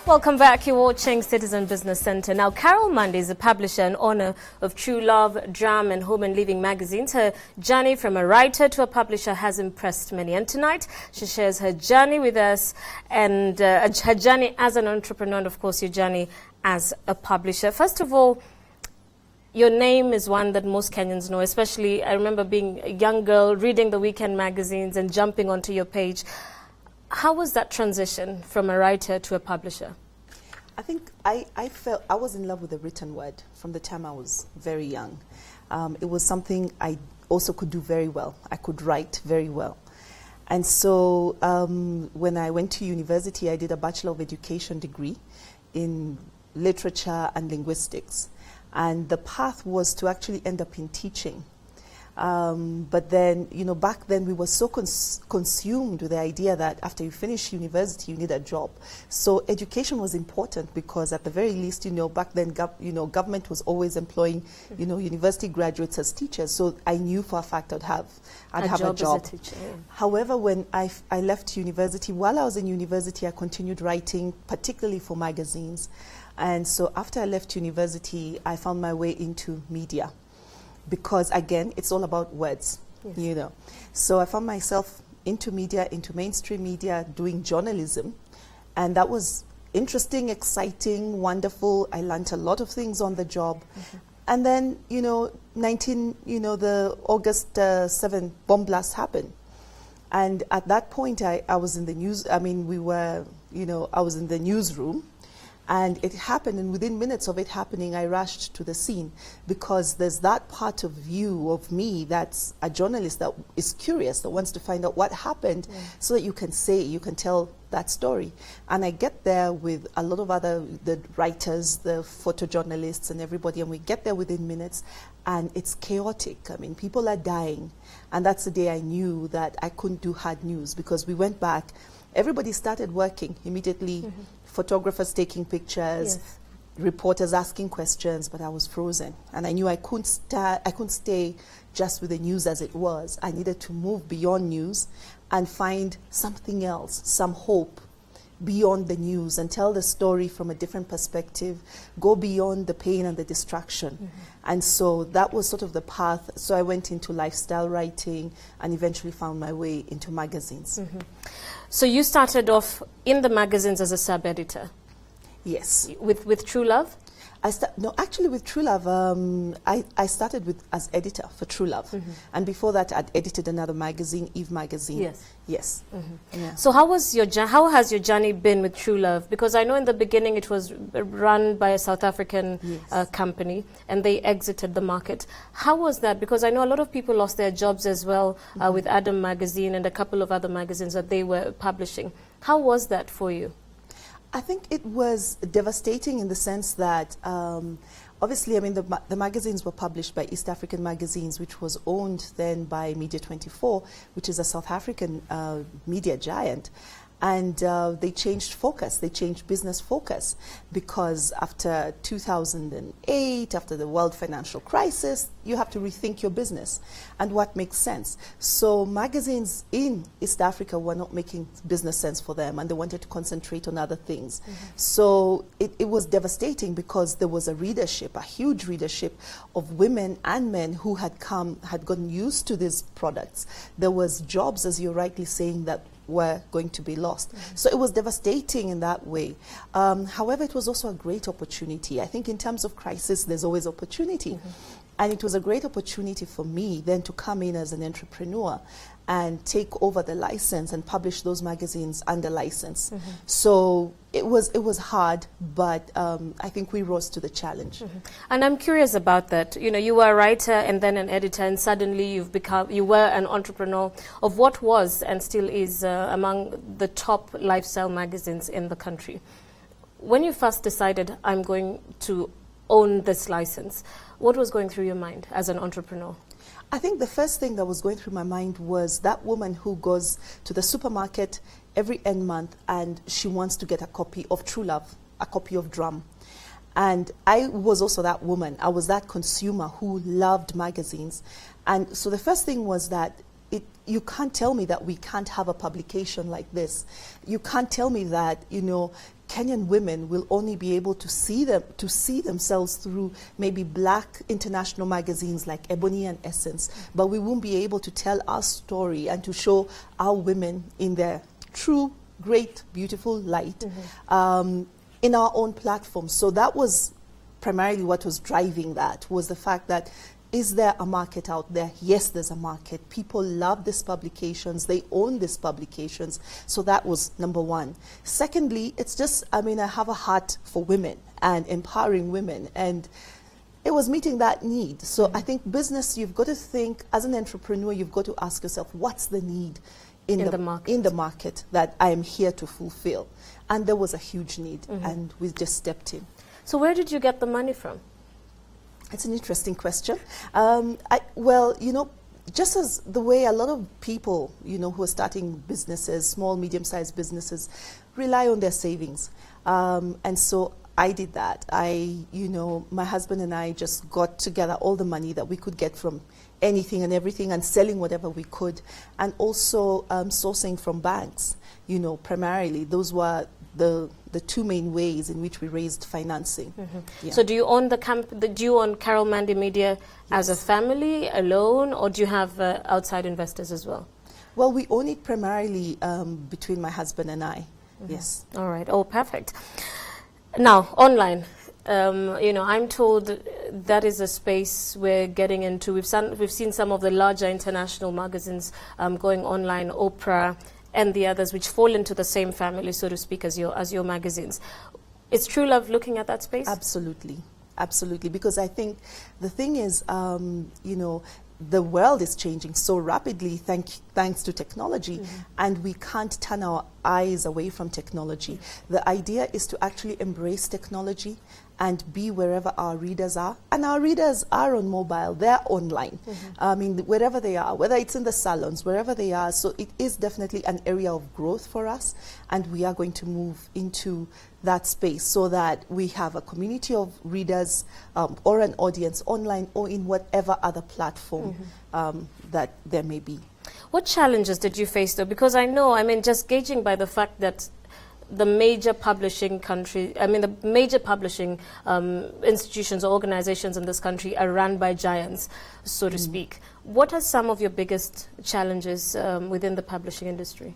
Welcome back. You're watching Citizen Business Center. Now, Carol Mandi is a publisher and owner of True Love, Dram, and Home and Living magazines. Her journey from a writer to a publisher has impressed many. And tonight, she shares her journey with us and her journey as an entrepreneur and, of course, your journey as a publisher. First of all, your name is one that most Kenyans know, especially I remember being a young girl, reading the weekend magazines and jumping onto your page. How was that transition from a writer to a publisher? I think I felt I was in love with the written word from the time I was very young. It was something I also could do very well. I could write very well. And so when I went to university, I did a Bachelor of Education degree in literature and linguistics. And the path was to actually end up in teaching. But then, back then we were so consumed with the idea that after you finish university, you need a job. So education was important because at the very least, back then, government was always employing, university graduates as teachers. So I knew for a fact I'd have a job. As a teacher, yeah. However, when I left university, while I was in university, I continued writing, particularly for magazines. And so after I left university, I found my way into media. Because again, it's all about words, yes. So I found myself into media, into mainstream media, doing journalism. And that was interesting, exciting, wonderful. I learned a lot of things on the job. Mm-hmm. And then, the August 7th bomb blast happened. And at that point, I was in the news. I mean, I was in the newsroom. And it happened, and within minutes of it happening, I rushed to the scene because there's that part of you, of me, that's a journalist that is curious, that wants to find out what happened so that you can tell that story. And I get there with a lot of the writers, the photojournalists and everybody, and we get there within minutes, and it's chaotic. I mean, people are dying. And that's the day I knew that I couldn't do hard news because we went back. Everybody started working immediately. Mm-hmm. Photographers taking pictures, yes. Reporters asking questions, but I was frozen. And I knew I couldn't stay just with the news as it was. I needed to move beyond news and find something else, some hope beyond the news and tell the story from a different perspective, go beyond the pain and the distraction. Mm-hmm. And so that was sort of the path. So I went into lifestyle writing and eventually found my way into magazines. Mm-hmm. So you started off in the magazines as a sub-editor? Yes. With True Love? Actually with True Love, I started as editor for True Love. Mm-hmm. And before that, I'd edited another magazine, Eve Magazine. Yes. Yes. Mm-hmm. Yeah. So how has your journey been with True Love? Because I know in the beginning it was run by a South African company, and they exited the market. How was that? Because I know a lot of people lost their jobs as well with Adam Magazine and a couple of other magazines that they were publishing. How was that for you? I think it was devastating in the sense that, obviously, I mean, the magazines were published by East African Magazines, which was owned then by Media 24, which is a South African media giant. And they changed focus, they changed business focus, because after 2008, after the world financial crisis, you have to rethink your business and what makes sense. So magazines in East Africa were not making business sense for them, and they wanted to concentrate on other things. Mm-hmm. So it was devastating because there was a readership, a huge readership of women and men who had gotten used to these products. There was jobs, as you're rightly saying, that were going to be lost. Mm-hmm. So it was devastating in that way. However, it was also a great opportunity. I think in terms of crisis, there's always opportunity. Mm-hmm. And it was a great opportunity for me then to come in as an entrepreneur and take over the license and publish those magazines under license. Mm-hmm. So it was hard, but I think we rose to the challenge. Mm-hmm. And I'm curious about that. You were a writer and then an editor, and suddenly you were an entrepreneur of what was and still is among the top lifestyle magazines in the country. When you first decided, I'm going to own this license, what was going through your mind as an entrepreneur? I think the first thing that was going through my mind was that woman who goes to the supermarket every end month and she wants to get a copy of True Love, a copy of Dram. And I was also that woman. I was that consumer who loved magazines. And so the first thing was that you can't tell me that we can't have a publication like this. You can't tell me that, Kenyan women will only be able to see themselves through maybe black international magazines like Ebony and Essence, but we won't be able to tell our story and to show our women in their true, great, beautiful light in our own platform. So that was primarily what was driving that, was the fact that, is there a market out there? Yes, there's a market. People love these publications. They own these publications. So that was number one. Secondly, it's just, I mean, I have a heart for women and empowering women. And it was meeting that need. So I think business, you've got to think, as an entrepreneur, you've got to ask yourself, what's the need in the market that I am here to fulfill? And there was a huge need, and we just stepped in. So where did you get the money from? It's an interesting question. Well, you know, just as the way a lot of people, you know, who are starting businesses, small, medium-sized businesses, rely on their savings. And so I did that. You know, my husband and I just got together all the money that we could get from anything and everything and selling whatever we could. And also sourcing from banks, you know, primarily. Those were the two main ways in which we raised financing. Yeah. So do you own do you own Carol Mandi Media as a family, alone, or do you have outside investors as well? Well, we own it primarily between my husband and I. Yes. All right. Oh, perfect. Now, online. You know, I'm told that is a space we're getting into. We've seen some of the larger international magazines going online, Oprah, and the others, which fall into the same family, so to speak, as your magazines. Is True Love looking at that space? Absolutely, absolutely. Because I think the thing is, you know, the world is changing so rapidly thanks to technology, and we can't turn our eyes away from technology. The idea is to actually embrace technology and be wherever our readers are. And our readers are on mobile, they're online. I mean, wherever they are, whether it's in the salons, wherever they are. So it is definitely an area of growth for us, and we are going to move into that space so that we have a community of readers or an audience online or in whatever other platform that there may be. What challenges did you face though? Because I know, I mean, just gauging by the fact that the major publishing institutions or organizations in this country are run by giants, so to speak. What are some of your biggest challenges within the publishing industry?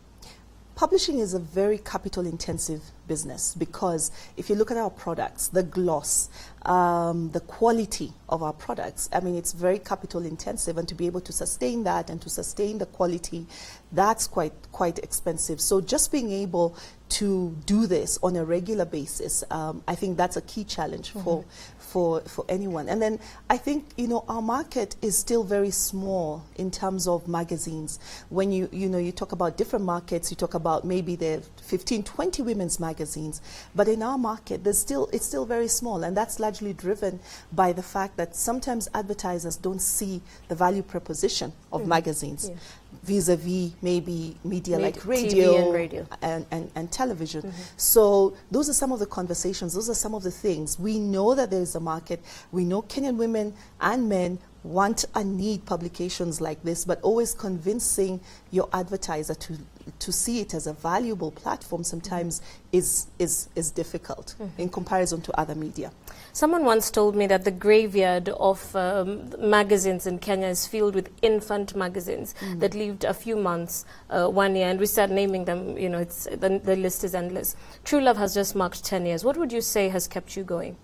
Publishing is a very capital-intensive business because if you look at our products, the gloss, the quality of our products, I mean, it's very capital-intensive, and to be able to sustain that and to sustain the quality, that's quite expensive. So just being able to do this on a regular basis, I think that's a key challenge for anyone. And then I think, you know, our market is still very small in terms of magazines. When you talk about different markets, you talk about maybe there are 15, 20 women's magazines, but in our market, it's still very small, and that's largely driven by the fact that sometimes advertisers don't see the value proposition of magazines vis-a-vis maybe media like radio and television. So those are some of the conversations, those are some of the things. We know that there is a market. We know Kenyan women and men want and need publications like this, but always convincing your advertiser to see it as a valuable platform sometimes is difficult in comparison to other media. Someone once told me that the graveyard of magazines in Kenya is filled with infant magazines that lived a few months, 1 year, and we start naming them. You know, the list is endless. True Love has just marked 10 years. What would you say has kept you going?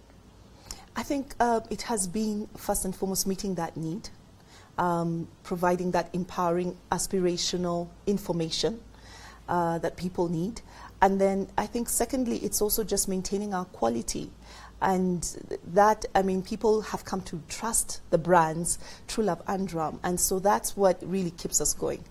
I think it has been, first and foremost, meeting that need, providing that empowering, aspirational information that people need. And then I think, secondly, it's also just maintaining our quality. And that, I mean, people have come to trust the brands, True Love and Drum. And so that's what really keeps us going.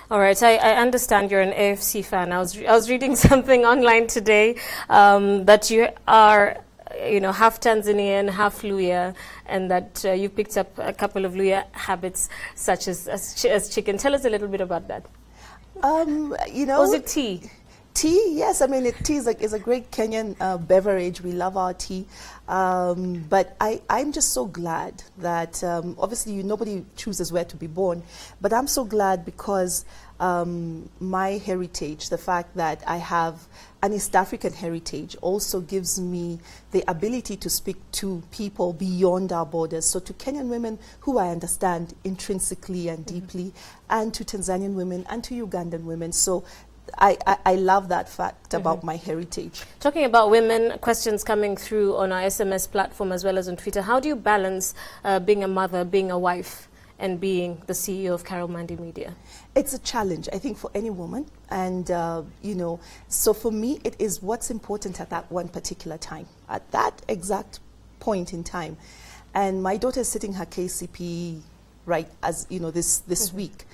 All right, I understand you're an AFC fan. I was reading something online today that you are, you know, half Tanzanian, half Luya, and that you picked up a couple of Luya habits, such as chicken. Tell us a little bit about that. You know, was it tea? Tea, yes. I mean, tea is a great Kenyan beverage. We love our tea. But I'm just so glad that, obviously, nobody chooses where to be born. But I'm so glad because my heritage, the fact that I have an East African heritage, also gives me the ability to speak to people beyond our borders. So to Kenyan women who I understand intrinsically and deeply, and to Tanzanian women and to Ugandan women. So I love that fact about my heritage. Talking about women, questions coming through on our SMS platform as well as on Twitter. How do you balance being a mother, being a wife, and being the CEO of Carol Mandi Media? It's a challenge, I think, for any woman. And, you know, so for me, it is what's important at that one particular time, at that exact point in time. And my daughter is sitting her KCPE, right, as, you know, this week.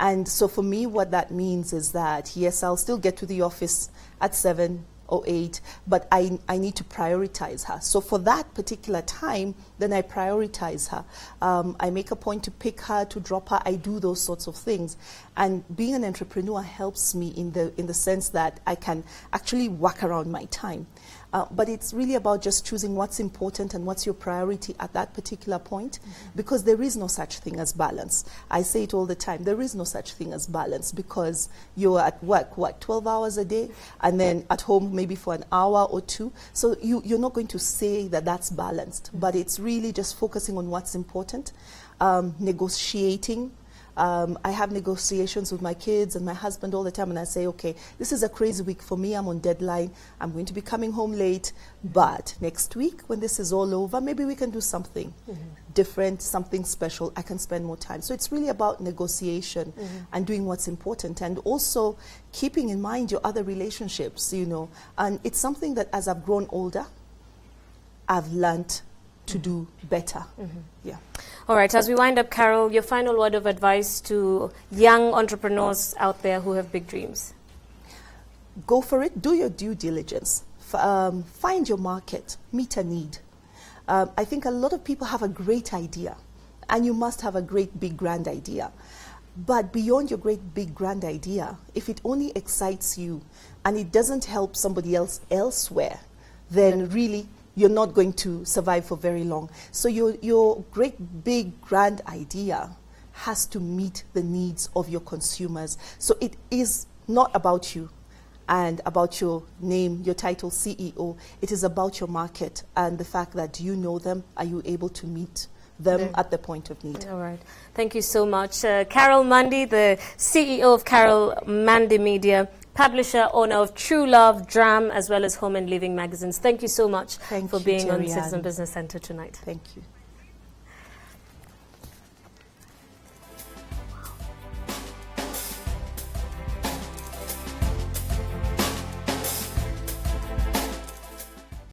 And so for me, what that means is that, yes, I'll still get to the office at 7 or 8, but I need to prioritize her. So for that particular time, then I prioritize her. I make a point to pick her, to drop her. I do those sorts of things. And being an entrepreneur helps me in the sense that I can actually work around my time. But it's really about just choosing what's important and what's your priority at that particular point, because there is no such thing as balance. I say it all the time. There is no such thing as balance, because you're at work, 12 hours a day, and then at home maybe for an hour or two. So you're not going to say that that's balanced, but it's really just focusing on what's important, negotiating. I have negotiations with my kids and my husband all the time, and I say, okay, this is a crazy week for me. I'm on deadline. I'm going to be coming home late. But next week, when this is all over, maybe we can do something different, something special. I can spend more time. So it's really about negotiation and doing what's important, and also keeping in mind your other relationships, you know. And it's something that as I've grown older, I've learned to do better. Yeah. All right, as we wind up, Carol, your final word of advice to young entrepreneurs out there who have big dreams. Go for it. Do your due diligence. Find your market. Meet a need. I think a lot of people have a great idea, and you must have a great, big, grand idea. But beyond your great, big, grand idea, if it only excites you and it doesn't help somebody else elsewhere, then really you're not going to survive for very long. So your great, big, grand idea has to meet the needs of your consumers. So it is not about you and about your name, your title, CEO. It is about your market and the fact that, do you know them? Are you able to meet them at the point of need? All right. Thank you so much. Carol Mandi, the CEO of Carol Mandi Media, publisher, owner of True Love, Dram, as well as Home and Living magazines. Thank you so much for being on Citizen Business Center tonight. Thank you.